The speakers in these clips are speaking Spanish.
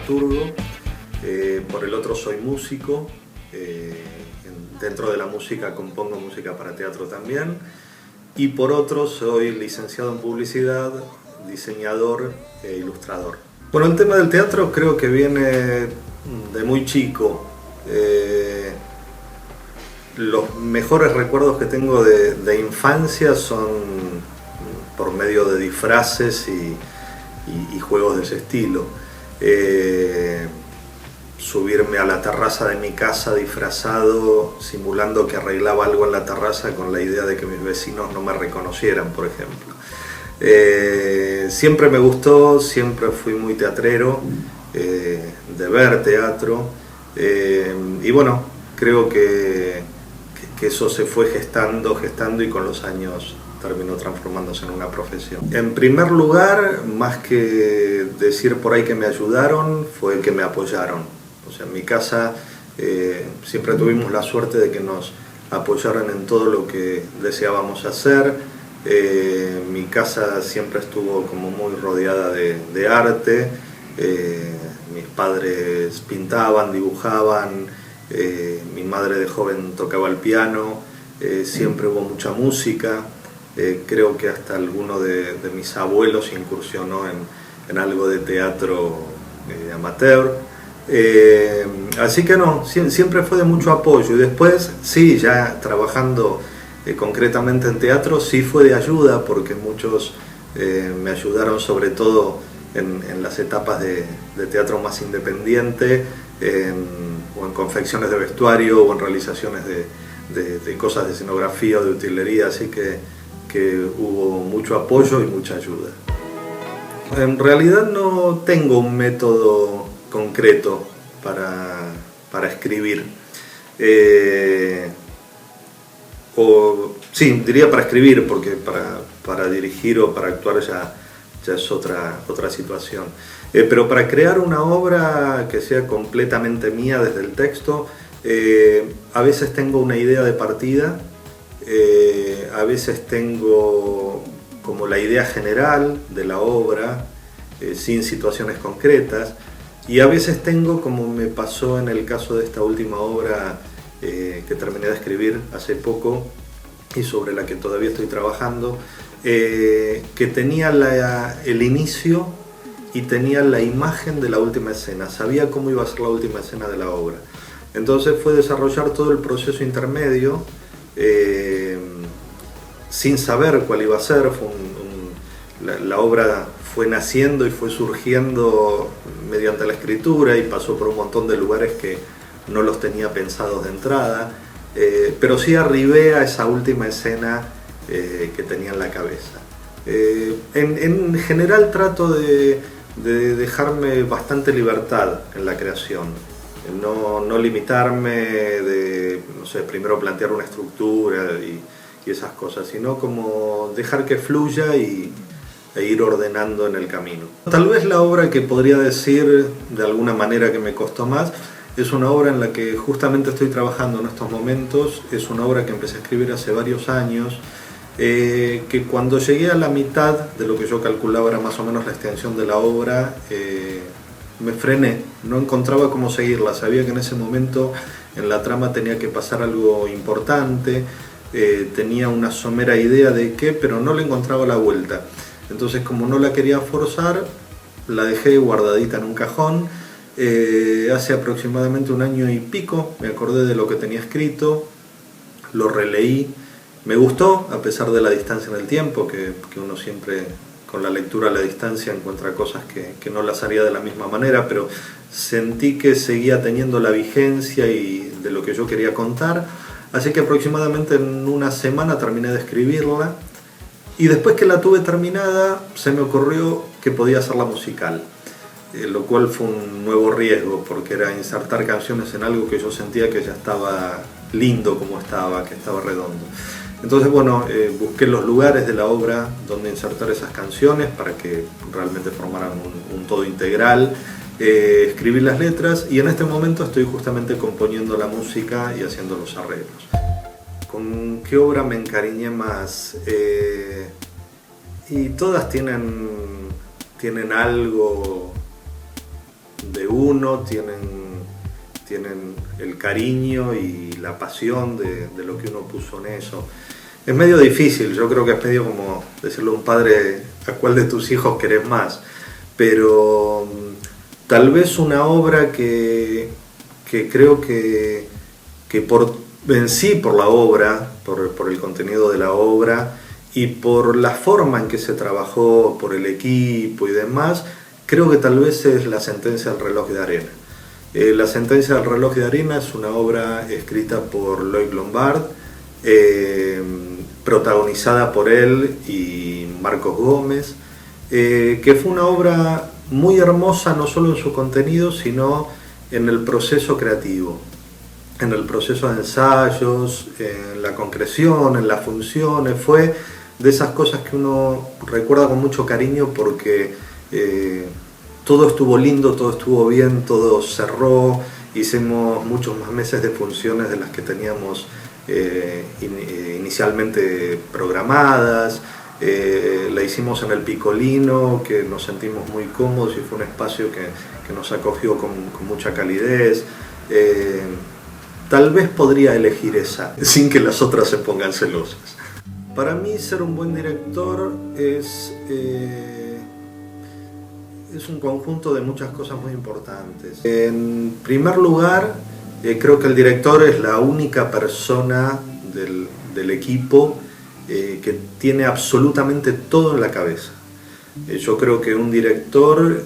dramaturgo, por el otro soy músico, dentro de la música compongo música para teatro también, y por otro soy licenciado en publicidad, diseñador e ilustrador. Bueno, el tema del teatro creo que viene de muy chico. Los mejores recuerdos que tengo de infancia son por medio de disfraces y juegos de ese estilo. Subirme a la terraza de mi casa disfrazado, simulando que arreglaba algo en la terraza con la idea de que mis vecinos no me reconocieran, por ejemplo. Siempre me gustó, siempre fui muy teatrero, de ver teatro, y bueno, creo que eso se fue gestando y con los años terminó transformándose en una profesión. En primer lugar, más que decir por ahí que me ayudaron, fue que me apoyaron. O sea, en mi casa siempre tuvimos la suerte de que nos apoyaran en todo lo que deseábamos hacer. Mi casa siempre estuvo como muy rodeada de arte. Mis padres pintaban, dibujaban, mi madre de joven tocaba el piano, siempre hubo mucha música. Creo que hasta alguno de mis abuelos incursionó en algo de teatro amateur. Así que no, siempre fue de mucho apoyo. Y después, sí, ya trabajando concretamente en teatro, sí fue de ayuda, porque muchos me ayudaron, sobre todo en las etapas de teatro más independiente, o en confecciones de vestuario, o en realizaciones de cosas de escenografía o de utilería, así que hubo mucho apoyo y mucha ayuda. En realidad no tengo un método concreto para escribir. Sí, diría para escribir, porque para dirigir o para actuar ya es otra situación. Pero para crear una obra que sea completamente mía desde el texto, a veces tengo una idea de partida, a veces tengo como la idea general de la obra, sin situaciones concretas, y a veces tengo, como me pasó en el caso de esta última obra que terminé de escribir hace poco y sobre la que todavía estoy trabajando, que tenía el inicio y tenía la imagen de la última escena, sabía cómo iba a ser la última escena de la obra. Entonces fue desarrollar todo el proceso intermedio sin saber cuál iba a ser. La obra fue naciendo y fue surgiendo mediante la escritura y pasó por un montón de lugares que no los tenía pensados de entrada, pero sí arribé a esa última escena que tenía en la cabeza. En general trato de dejarme bastante libertad en la creación, no limitarme de, no sé, primero plantear una estructura y esas cosas, sino como dejar que fluya e ir ordenando en el camino. Tal vez la obra que podría decir de alguna manera que me costó más es una obra en la que justamente estoy trabajando en estos momentos. Es una obra que empecé a escribir hace varios años, que cuando llegué a la mitad de lo que yo calculaba era más o menos la extensión de la obra, me frené, no encontraba cómo seguirla. Sabía que en ese momento en la trama tenía que pasar algo importante, tenía una somera idea de qué, pero no le encontraba la vuelta. Entonces, como no la quería forzar, la dejé guardadita en un cajón. Hace aproximadamente un año y pico me acordé de lo que tenía escrito, lo releí, me gustó, a pesar de la distancia en el tiempo, que uno siempre con la lectura a la distancia encuentra cosas que no las haría de la misma manera, pero sentí que seguía teniendo la vigencia y de lo que yo quería contar, así que aproximadamente en una semana terminé de escribirla. Y después que la tuve terminada, se me ocurrió que podía hacerla musical, lo cual fue un nuevo riesgo, porque era insertar canciones en algo que yo sentía que ya estaba lindo como estaba, que estaba redondo. Entonces, bueno, busqué los lugares de la obra donde insertar esas canciones para que realmente formaran un todo integral. Escribí las letras y en este momento estoy justamente componiendo la música y haciendo los arreglos. ¿Con qué obra me encariñé más? Y todas tienen algo de uno, tienen el cariño y la pasión de lo que uno puso en eso. Es medio difícil, yo creo que es medio como decirle a un padre a cuál de tus hijos querés más, pero tal vez una obra que creo que en sí por la obra, por el contenido de la obra y por la forma en que se trabajó, por el equipo y demás, creo que tal vez es La sentencia del reloj de arena. La sentencia del reloj de arena es una obra escrita por Loïc Lombard, protagonizada por él y Marcos Gómez, que fue una obra muy hermosa no solo en su contenido, sino en el proceso creativo, en el proceso de ensayos, en la concreción, en las funciones. Fue de esas cosas que uno recuerda con mucho cariño porque todo estuvo lindo, todo estuvo bien, todo cerró, hicimos muchos más meses de funciones de las que teníamos inicialmente programadas. La hicimos en el Piccolino, que nos sentimos muy cómodos y fue un espacio que nos acogió con mucha calidez. Tal vez podría elegir esa, sin que las otras se pongan celosas. Para mí ser un buen director es un conjunto de muchas cosas muy importantes. En primer lugar, creo que el director es la única persona del equipo que tiene absolutamente todo en la cabeza. Yo creo que un director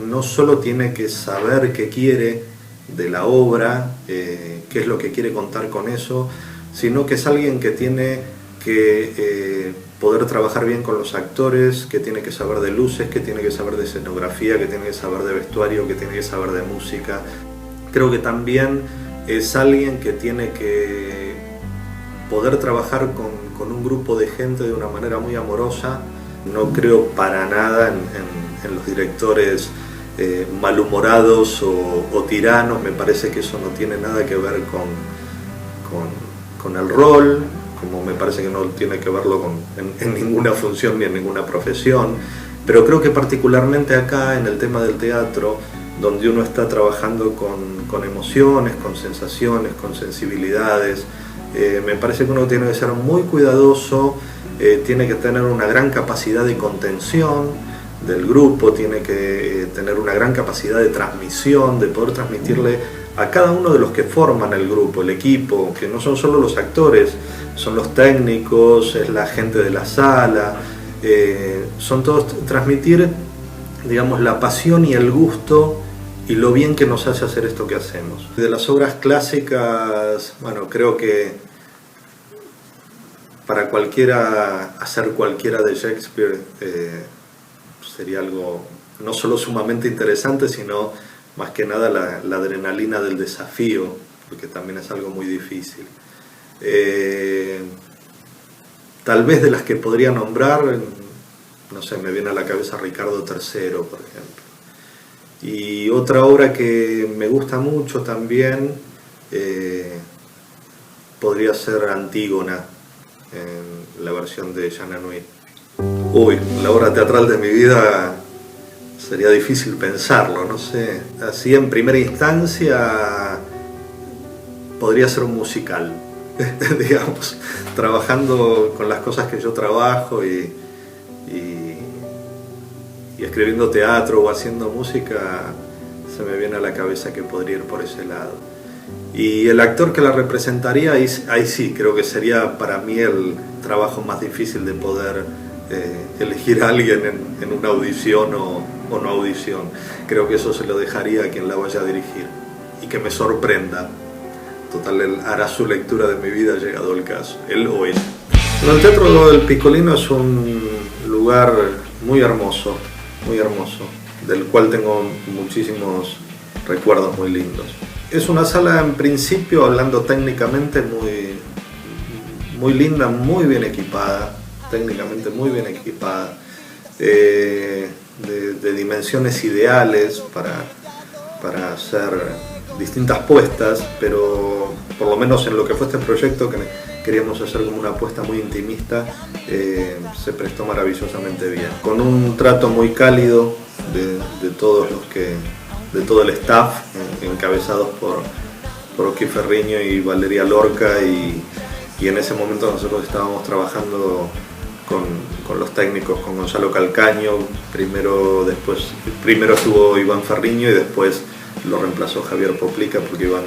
no solo tiene que saber qué quiere de la obra, qué es lo que quiere contar con eso, sino que es alguien que tiene que poder trabajar bien con los actores, que tiene que saber de luces, que tiene que saber de escenografía, que tiene que saber de vestuario, que tiene que saber de música. Creo que también es alguien que tiene que poder trabajar con un grupo de gente de una manera muy amorosa. No creo para nada en los directores malhumorados o tiranos. Me parece que eso no tiene nada que ver con el rol, como me parece que no tiene que verlo en ninguna función ni en ninguna profesión. Pero creo que particularmente acá en el tema del teatro, donde uno está trabajando con emociones, con sensaciones, con sensibilidades, me parece que uno tiene que ser muy cuidadoso, tiene que tener una gran capacidad de contención del grupo, tiene que tener una gran capacidad de transmisión, de poder transmitirle a cada uno de los que forman el grupo, el equipo, que no son solo los actores, son los técnicos, es la gente de la sala, son todos, transmitir, digamos, la pasión y el gusto y lo bien que nos hace hacer esto que hacemos. De las obras clásicas, bueno, creo que para cualquiera, hacer cualquiera de Shakespeare sería algo no solo sumamente interesante, sino más que nada la adrenalina del desafío, porque también es algo muy difícil. Tal vez de las que podría nombrar, no sé, me viene a la cabeza Ricardo III, por ejemplo. Y otra obra que me gusta mucho también podría ser Antígona, en la versión de Jean Anouilh. Uy, la obra teatral de mi vida sería difícil pensarlo, no sé. Así en primera instancia podría ser un musical, digamos, trabajando con las cosas que yo trabajo y escribiendo teatro o haciendo música, se me viene a la cabeza que podría ir por ese lado. Y el actor que la representaría, ahí sí, creo que sería para mí el trabajo más difícil de poder elegir a alguien en una audición o no audición. Creo que eso se lo dejaría a quien la vaya a dirigir y que me sorprenda. Total, él hará su lectura de mi vida llegado el caso, él o ella. El Teatro del Piccolino es un lugar muy hermoso, del cual tengo muchísimos recuerdos muy lindos. Es una sala, en principio, hablando técnicamente, muy linda, muy bien equipada, técnicamente muy bien equipada, de dimensiones ideales para hacer distintas puestas, pero por lo menos en lo que fue este proyecto, que queríamos hacer como una apuesta muy intimista, se prestó maravillosamente bien, con un trato muy cálido de todos los que de todo el staff, encabezados por Oki Ferriño y Valeria Lorca, y en ese momento nosotros estábamos trabajando con los técnicos, con Gonzalo Calcaño, primero estuvo Iván Ferriño y después lo reemplazó Javier Poplica porque Iván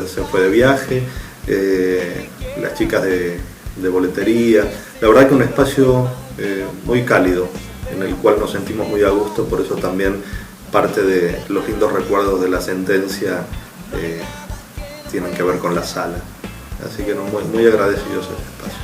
se fue de viaje, las chicas de boletería, la verdad que un espacio muy cálido en el cual nos sentimos muy a gusto, por eso también parte de los lindos recuerdos de La Sentencia tienen que ver con la sala, así que muy agradecidos a este espacio.